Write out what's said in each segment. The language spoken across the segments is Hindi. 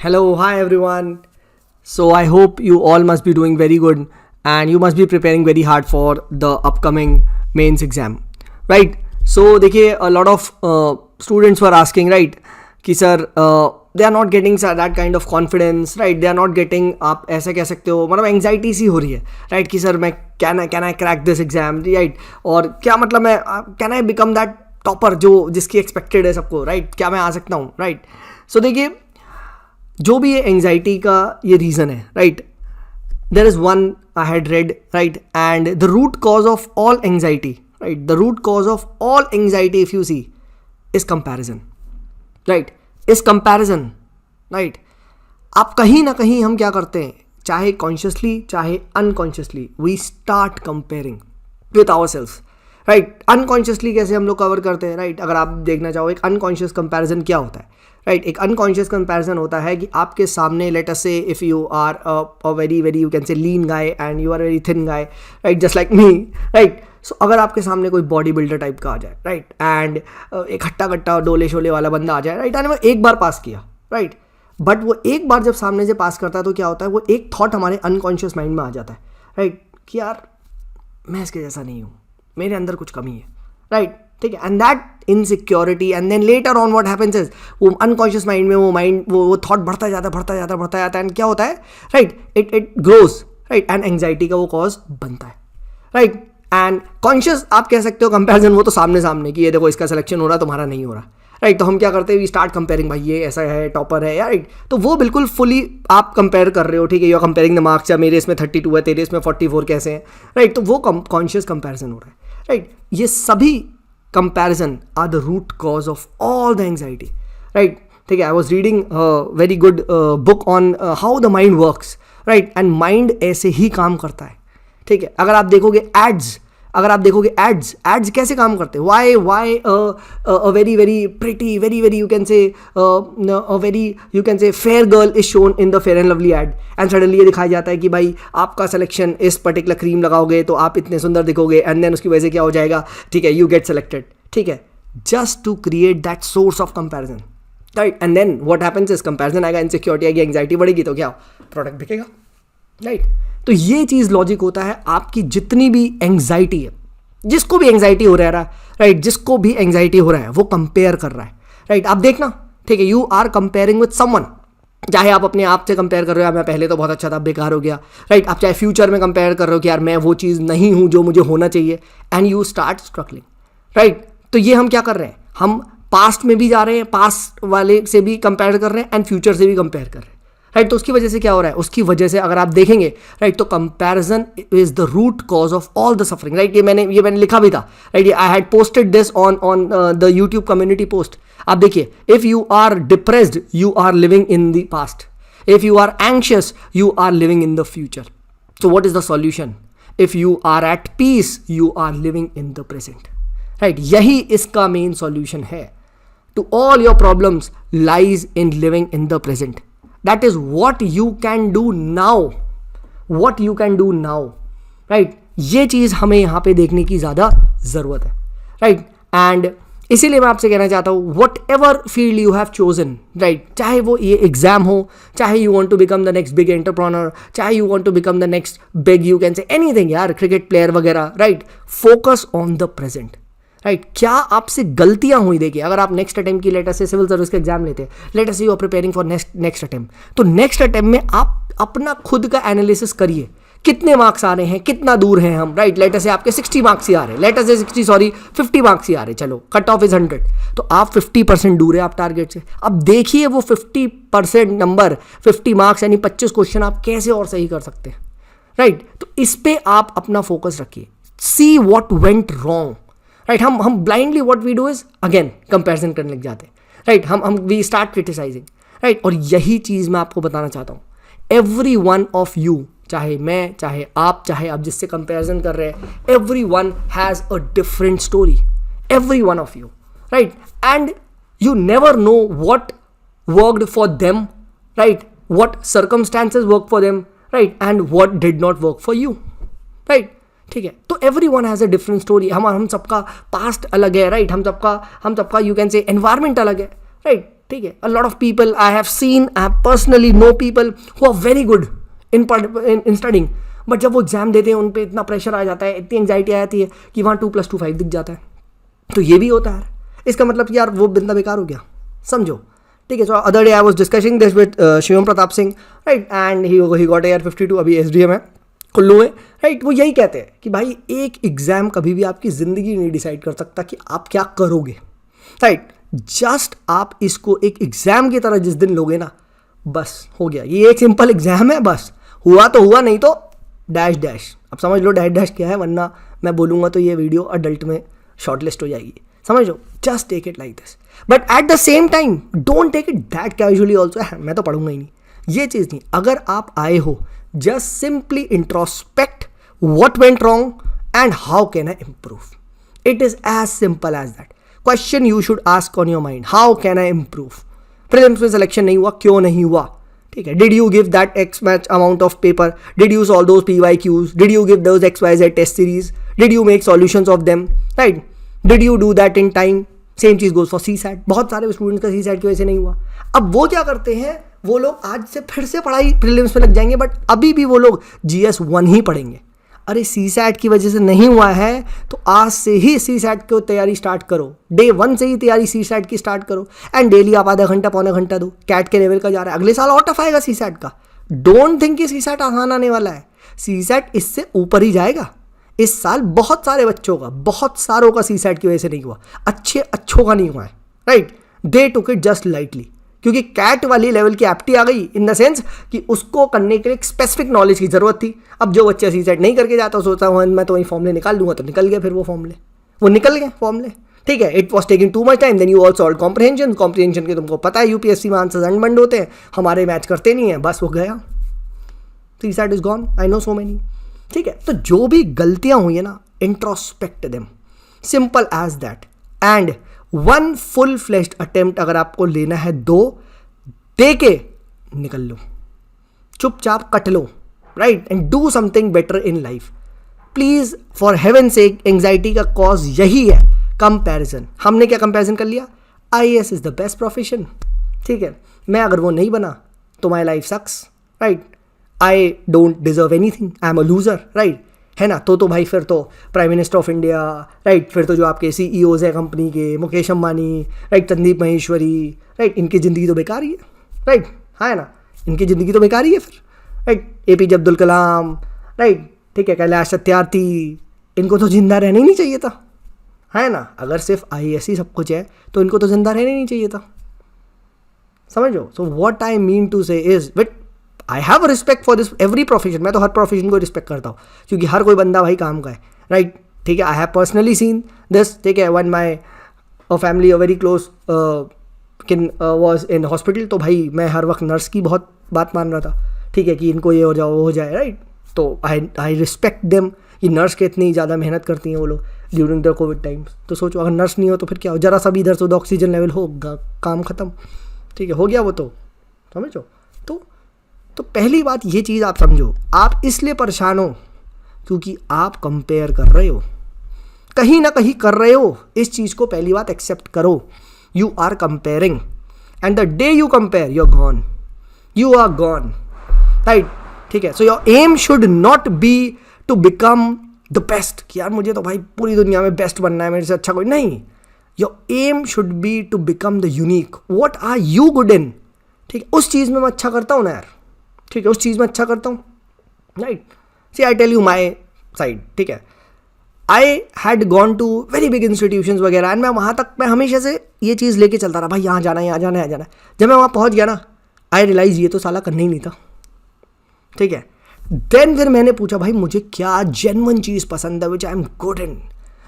Hello, hi everyone. So I hope you all must be doing very good and you must be preparing very hard for the upcoming mains exam, right? So देखिए a lot of students were asking, right, कि sir they are not getting that kind of confidence, right? They are not getting, आप ऐसे कह सकते हो, मतलब एंग्जाइटी सी हो रही है, right? कि सर मैं can I crack this exam, right? और क्या मतलब मैं can I become that topper जो जिसकी एक्सपेक्टेड है सबको, राइट? क्या मैं आ सकता हूँ, राइट? सो देखिए जो भी ये एंग्जाइटी का ये रीज़न है, right, there is one I had read, right, and the root cause of all anxiety, right, the root cause of all anxiety if you see is comparison, right, is comparison, right. आप कहीं ना कहीं हम क्या करते हैं, चाहे कॉन्शियसली चाहे unconsciously, we start comparing with our self, right. Unconsciously कैसे हम लोग कवर करते हैं, राइट? अगर आप देखना चाहो एक अनकॉन्शियस कंपैरिजन क्या होता है, राइट? एक अनकॉन्शियस कंपैरिजन होता है कि आपके सामने, let us say if you are a very you can say lean guy and you are very thin guy, right, just like me, right. So अगर आपके सामने कोई बॉडी बिल्डर टाइप का आ जाए, राइट, एंड एक हट्टा कट्टा डोले शोले वाला बंदा आ जाए, राइट, एंड वो एक बार पास किया, राइट, बट वो एक बार जब सामने से पास करता है तो क्या होता है, वो एक थॉट हमारे अनकॉन्शियस माइंड में आ जाता है, राइट, कि यार मैं इसके जैसा नहीं हूँ, मेरे अंदर कुछ कमी है, राइट, ठीक है. And that insecurity and then later on what happens is, वो अनकॉन्शियस माइंड में वो थॉट बढ़ता जाता है एंड क्या होता है, right, it grows, right, and anxiety का वो कॉज बनता है, राइट. एंड कॉन्शियस आप कह सकते हो कंपैरिजन, वो तो सामने कि ये देखो इसका सिलेक्शन हो रहा तुम्हारा नहीं हो रहा, राइट. तो हम क्या करते हैं, वी स्टार्ट कंपेयरिंग, भाई ये ऐसा है, टॉपर है, राइट. तो वो बिल्कुल फुली आप कंपेयर कर रहे हो, ठीक है, you are comparing the marks, या मेरे इसमें 32 है, तेरे इसमें 44 कैसे हैं, राइट. तो वो कॉन्शियस कंपेरिजन हो रहा है, राइट. ये सभी comparison are the root cause of all the anxiety, right, ठीक है. I was reading very good book on how the mind works, right, and mind ऐसे ही काम करता है, ठीक है. अगर आप देखोगे एड्स कैसे काम करते हैं, why a very pretty very you can say a very you can say fair girl is shown in the Fair and Lovely ad, and suddenly ये दिखाया जाता है कि भाई आपका सिलेक्शन इस पर्टिकुलर क्रीम लगाओगे तो आप इतने सुंदर दिखोगे, एंड देन उसकी वजह से क्या हो जाएगा, ठीक है, यू गेट सेलेक्टेड, ठीक है, just to create that source of comparison, right. And then what happens is comparison आएगा, इनसिक्योरिटी आएगी, एंग्जाइटी बढ़ेगी, तो क्या प्रोडक्ट बिकेगा, राइट. तो ये चीज़ लॉजिक होता है. आपकी जितनी भी एंग्जाइटी है, जिसको भी एंग्जाइटी हो रहा है, राइट, जिसको भी एंग्जाइटी हो रहा है वो कंपेयर कर रहा है, राइट. आप देखना, ठीक है, you are comparing with someone, चाहे आप अपने आप से कंपेयर कर रहे हो, मैं पहले तो बहुत अच्छा था, बेकार हो गया, राइट. आप चाहे फ्यूचर में कंपेयर कर रहे हो कि यार मैं वो चीज़ नहीं हूँ जो मुझे होना चाहिए, and you start struggling, right. तो ये हम क्या कर रहे हैं, हम पास्ट में भी जा रहे हैं, पास्ट वाले से भी कंपेयर कर रहे हैं, एंड फ्यूचर से भी कंपेयर कर रहे हैं, राइट. तो उसकी वजह से क्या हो रहा है, उसकी वजह से अगर आप देखेंगे, राइट, तो comparison is the root cause of all the suffering, right. ये मैंने लिखा भी था, right. I had posted this on the YouTube community post. आप देखिए, if you are depressed you are living in the past, if you are anxious you are living in the future. So what is the solution, if you are at peace you are living in the present, right. यही इसका मेन सॉल्यूशन है. To all your problems lies in living in the present. That is what you can do now, right. ये चीज़ हमें यहाँ पे देखने की ज़्यादा ज़रूरत है, right. एंड इसीलिए मैं आपसे कहना चाहता हूँ, whatever field you have chosen, right, चाहे वो ये एग्जाम हो, चाहे you want to become the next big entrepreneur, चाहे you want to become the next big you can say anything, यार, क्रिकेट प्लेयर वगैरह, right. Focus on the present, right. क्या आपसे गलतियां हुई, देखिए, अगर आप नेक्स्ट अटेम्प्ट की, लेटर से सिविल सर्विस का एग्जाम लेते हैं, लेटर से you are preparing for next attempt, तो नेक्स्ट अटेम्प्ट में आप अपना खुद का एनालिसिस करिए, कितने मार्क्स आ रहे हैं, कितना दूर हैं हम, राइट. लेटर से आपके 60 मार्क्स ही आ रहे हैं, लेटर से 50 मार्क्स ही आ रहे हैं, चलो कट ऑफ इज 100, तो आप 50% दूर है आप टारगेट से. अब देखिए वो 50% नंबर, 50 मार्क्स यानी 25 क्वेश्चन आप कैसे और सही कर सकते हैं, राइट. तो इस पे आप अपना फोकस रखिए. See what went wrong, right. हम blindly what we do is again comparison करने लग जाते हैं, राइट. हम वी स्टार्ट क्रिटिसाइजिंग, राइट. और यही चीज़ मैं आपको बताना चाहता हूँ. एवरी वन ऑफ यू, चाहे मैं, चाहे आप जिससे कंपैरिजन कर रहे हैं, every one has a different story, every one of you, right. And you never know what worked for them, right, what circumstances work for them, right, and what did not work for you, right. ठीक है, तो every one has a different story. हम सबका पास्ट अलग है, राइट. हम सबका यू कैन से एनवायरमेंट अलग है, राइट. ठीक है, a lot of people I have seen, I have personally know people who are very good in studying, but जब वो एग्जाम देते हैं उन पर इतना प्रेशर आ जाता है, इतनी एंग्जाइटी आ जाती है कि वहाँ 2+2=5 दिख जाता है. तो ये भी होता है. इसका मतलब यार वो बंदा बेकार हो गया, समझो. ठीक है. So other day I was discussing this with Shivam Pratap Singh, right, and he got AR 52, अभी SDM है कुल्लू में, राइट. वो यही कहते हैं कि भाई एक एग्जाम कभी भी आपकी ज़िंदगी नहीं डिसाइड कर सकता कि आप क्या करोगे, राइट. जस्ट आप इसको एक एग्ज़ाम की तरह जिस दिन लोगे ना, बस हो गया. ये एक सिंपल एग्जाम है, बस हुआ तो हुआ, नहीं तो डैश डैश. अब समझ लो डैश डैश क्या है, वरना मैं बोलूँगा तो ये वीडियो अडल्ट में शॉर्टलिस्ट हो जाएगी. समझ लो, just take it like this, but at the same time don't take it that casually also. मैं तो पढ़ूंगा ही नहीं, ये चीज़ नहीं. अगर आप आए हो, just simply introspect what went wrong and how can I improve. It is as simple as that. Question you should ask on your mind, how can I improve. Prelims में सिलेक्शन नहीं हुआ, क्यों नहीं हुआ, ठीक है. Did you give that exact amount of paper, did you solve those PYQs, did you give those XYZ test series, did you make solutions of them, right. Did you do that in time. Same cheese goes for CSAT. बहुत सारे स्टूडेंट्स का CSAT की वजह से नहीं हुआ. अब वो क्या करते हैं, वो लोग आज से फिर से पढ़ाई प्रीलिम्स में लग जाएंगे, बट अभी भी वो लोग GS1 ही पढ़ेंगे. अरे CSAT की वजह से नहीं हुआ है तो आज से ही CSAT की तैयारी स्टार्ट करो. डे 1 से ही तैयारी CSAT की स्टार्ट करो, एंड डेली आप आधा घंटा पौना घंटा दो. कैट के लेवल का जा रहा है, अगले साल और टफ आएगा CSAT का. डोंट थिंक कि CSAT आसान आने वाला है. CSAT इससे ऊपर ही जाएगा. इस साल बहुत सारे बच्चों का, बहुत सारों का CSAT की वजह से नहीं हुआ, अच्छों का नहीं हुआ है, right. They took it just lightly, क्योंकि कैट वाली लेवल की एप्टी आ गई, इन द सेंस कि उसको करने के लिए एक स्पेसिफिक नॉलेज की जरूरत थी. अब जो बच्चा CSAT नहीं करके जाता, सोचता हूँ मैं तो वही फॉर्मूले निकाल लूँगा, तो निकल गया फिर वो फॉर्मूले, वो निकल गए फॉर्मूले, ठीक है. It was taking too much time. Then you all solve comprehension के, तुमको पता है UPSC में आंसर्स अनबंड होते हैं, हमारे मैच करते नहीं है, बस वो गया. CSAT is gone. I know so many. ठीक है. तो जो भी गलतियां हुई है ना, introspect them, simple as that. And 1 full fleshed attempt अगर आपको लेना है, 2 दे के निकल लो, चुपचाप कट लो, right. And do something better in life. Please for heaven sake, anxiety का कॉज यही है, कंपैरिजन. हमने क्या कंपैरिजन कर लिया, IAS is the best profession, ठीक है. मैं अगर वो नहीं बना तो my life sucks, right. I don't deserve anything, I am a loser, right, है ना. तो भाई फिर तो prime minister of India, right, फिर तो जो आपके CEOs हैं कंपनी के, मुकेश अंबानी, राइट, संदीप महेश्वरी, राइट, इनकी ज़िंदगी तो बेकार ही है, राइट. हाँ है ना, इनकी ज़िंदगी तो बेकार ही है फिर, right. APJ Abdul Kalam, right, ठीक है, कैलाश सत्यार्थी, इनको तो जिंदा रहना ही नहीं चाहिए था, है ना. अगर सिर्फ IAS ही सब कुछ है तो इनको तो जिंदा रहना ही नहीं चाहिए था, समझो. So what I mean to say is, but I have respect for this every profession. मैं तो हर प्रोफेशन को रिस्पेक्ट करता हूँ, क्योंकि हर कोई बंदा भाई काम का है, राइट, ठीक है. आई हैव पर्सनली सीन दिस, ठीक है. One my family a very close किन वॉज इन हॉस्पिटल, तो भाई मैं हर वक्त नर्स की बहुत बात मान रहा था, ठीक है, कि इनको ये हो जाए वो हो जाए, राइट. तो आई रिस्पेक्ट देम कि नर्स के इतनी ज़्यादा मेहनत करती हैं वो लोग ड्यूरिंग द कोविड टाइम्स. तो सोचो अगर नर्स नहीं हो तो फिर क्या हो, जरा सा भी इधर से उधर ऑक्सीजन लेवल हो, काम ख़त्म, ठीक है, हो गया वो. तो समझो. तो पहली बात ये चीज़ आप समझो, आप इसलिए परेशान हो क्योंकि आप कंपेयर कर रहे हो, कहीं ना कहीं कर रहे हो. इस चीज़ को पहली बात एक्सेप्ट करो. You are comparing, and the day you compare you are gone, you are gone, right, ठीक है. So your aim should not be to become the best, कि यार मुझे तो भाई पूरी दुनिया में बेस्ट बनना है, मेरे से अच्छा कोई नहीं. Your aim should be to become the unique. What are you good in, ठीक है. उस चीज़ में मैं अच्छा करता हूँ ना यार, ठीक है, उस चीज़ में अच्छा करता हूँ, right. See I tell you my side, ठीक है. I had gone to very big institutions वगैरह, एंड मैं वहाँ तक मैं हमेशा से ये चीज़ लेके चलता रहा, भाई यहाँ जाना है, यहाँ जाना है, यहाँ जाना है. जब मैं वहाँ पहुँच गया ना, आई रियलाइज ये तो साला करना ही नहीं था, ठीक है. देन फिर मैंने पूछा भाई मुझे क्या जेन्युइन चीज़ पसंद है, which I am good in,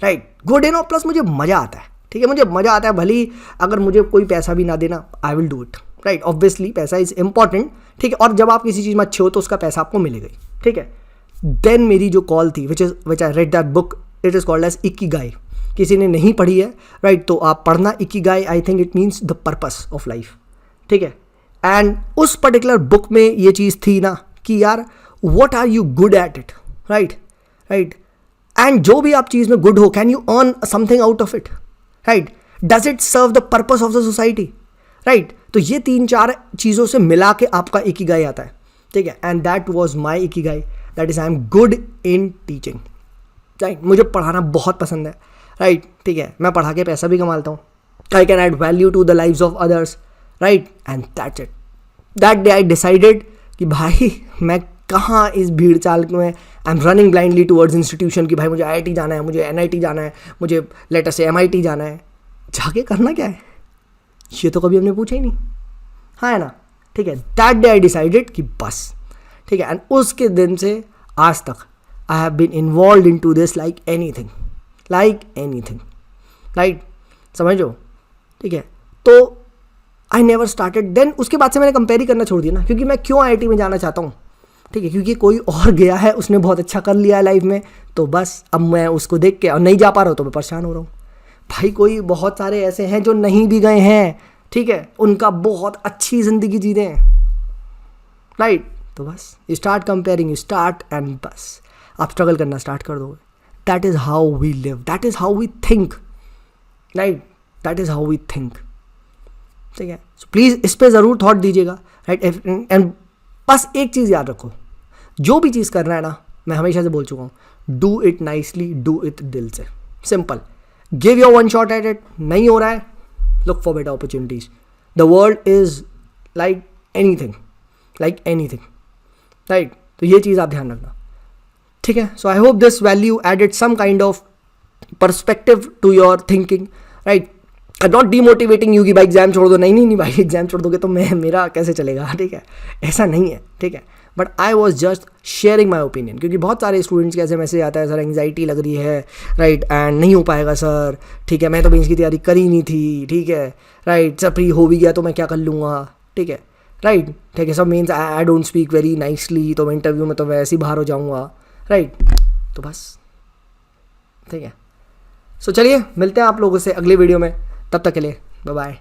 right, good in, और प्लस मुझे मज़ा आता है, ठीक है. मुझे मज़ा आता है, भले ही अगर मुझे कोई पैसा भी ना देना, I will do it, right. Obviously पैसा इज़ इंपॉर्टेंट, ठीक है. और जब आप किसी चीज़ में अच्छे हो तो उसका पैसा आपको मिलेगा ही, ठीक है. देन मेरी जो कॉल थी, which I read that book, it is called as Ikigai. किसी ने नहीं पढ़ी है, राइट, तो आप पढ़ना Ikigai. I think it means the purpose of life, ठीक है. एंड उस पर्टिकुलर बुक में ये चीज़ थी ना कि यार what are you good at it, right, and जो भी आप चीज़ में गुड हो, can you earn something out of it, right, does it serve the purpose of the society, right. तो ये 3-4 चीज़ों से मिला के आपका इकिगाई आता है, ठीक है। And that was my Ikigai, that is I am good in teaching, right. मुझे पढ़ाना बहुत पसंद है, राइट, ठीक है। मैं पढ़ा के पैसा भी कमाता हूँ, I can add value to the lives of others, right. And that's it. That day I decided कि भाई मैं कहाँ इस भीड़ चाल में, I am running blindly towards institution कि भाई मुझे IIT जाना है, मुझे NIT जाना है, मुझे लेटर से MIT जाना है, जाके करना क्या है, ये तो कभी हमने पूछा ही नहीं, हाँ है ना, ठीक है। दैट डे आई डिसाइडेड कि बस, ठीक है। एंड उसके दिन से आज तक I have been involve in to this like anything, right, समझो, ठीक है। तो आई नेवर स्टार्टेड देन, उसके बाद से मैंने कंपेयर ही करना छोड़ दिया ना, क्योंकि मैं क्यों IIT में जाना चाहता हूँ, ठीक है, क्योंकि कोई और गया है, उसने बहुत अच्छा कर लिया है लाइफ में, तो बस अब मैं उसको देख के और नहीं जा पा रहा हूँ तो मैं परेशान हो रहा हूँ। भाई कोई बहुत सारे ऐसे हैं जो नहीं भी गए हैं, ठीक है, उनका बहुत अच्छी ज़िंदगी जी रहे हैं, राइट। तो बस you start comparing, you start and बस आप स्ट्रगल करना स्टार्ट कर दोगे। That is how we live, that is how we think, right, that is how we think, ठीक है। सो प्लीज़ इस पर ज़रूर थॉट दीजिएगा, राइट। एंड बस एक चीज़ याद रखो, जो भी चीज़ करना है ना, मैं हमेशा से बोल चुका हूँ, do it nicely, do it दिल से, simple. Give your one shot at it, नहीं हो रहा है, look for better opportunities, the world is like anything, right. तो ये चीज़ आप ध्यान रखना, ठीक है। So I hope this value added some kind of perspective to your thinking, right. Not demotivating you कि भाई एग्जाम छोड़ दो, नहीं भाई एग्जाम छोड़ दोगे तो मेरा कैसे चलेगा, ठीक है, ऐसा नहीं है, ठीक है। But I was just sharing my opinion, क्योंकि बहुत सारे स्टूडेंट्स के ऐसे मैसेज आता है, सर एंग्जाइटी लग रही है, राइट, एंड नहीं हो पाएगा सर, ठीक है, मैं तो मेंस की तैयारी करी नहीं थी, ठीक है, राइट, सब फ्री हो भी गया तो मैं क्या कर लूँगा, ठीक है, राइट, ठीक है, सब means I don't speak very nicely, तो मैं इंटरव्यू में तो वैसे ही बाहर हो जाऊँगा, राइट। तो बस, ठीक है। सो चलिए मिलते हैं आप लोगों से अगले वीडियो में, तब तक के लिए बाय बाय।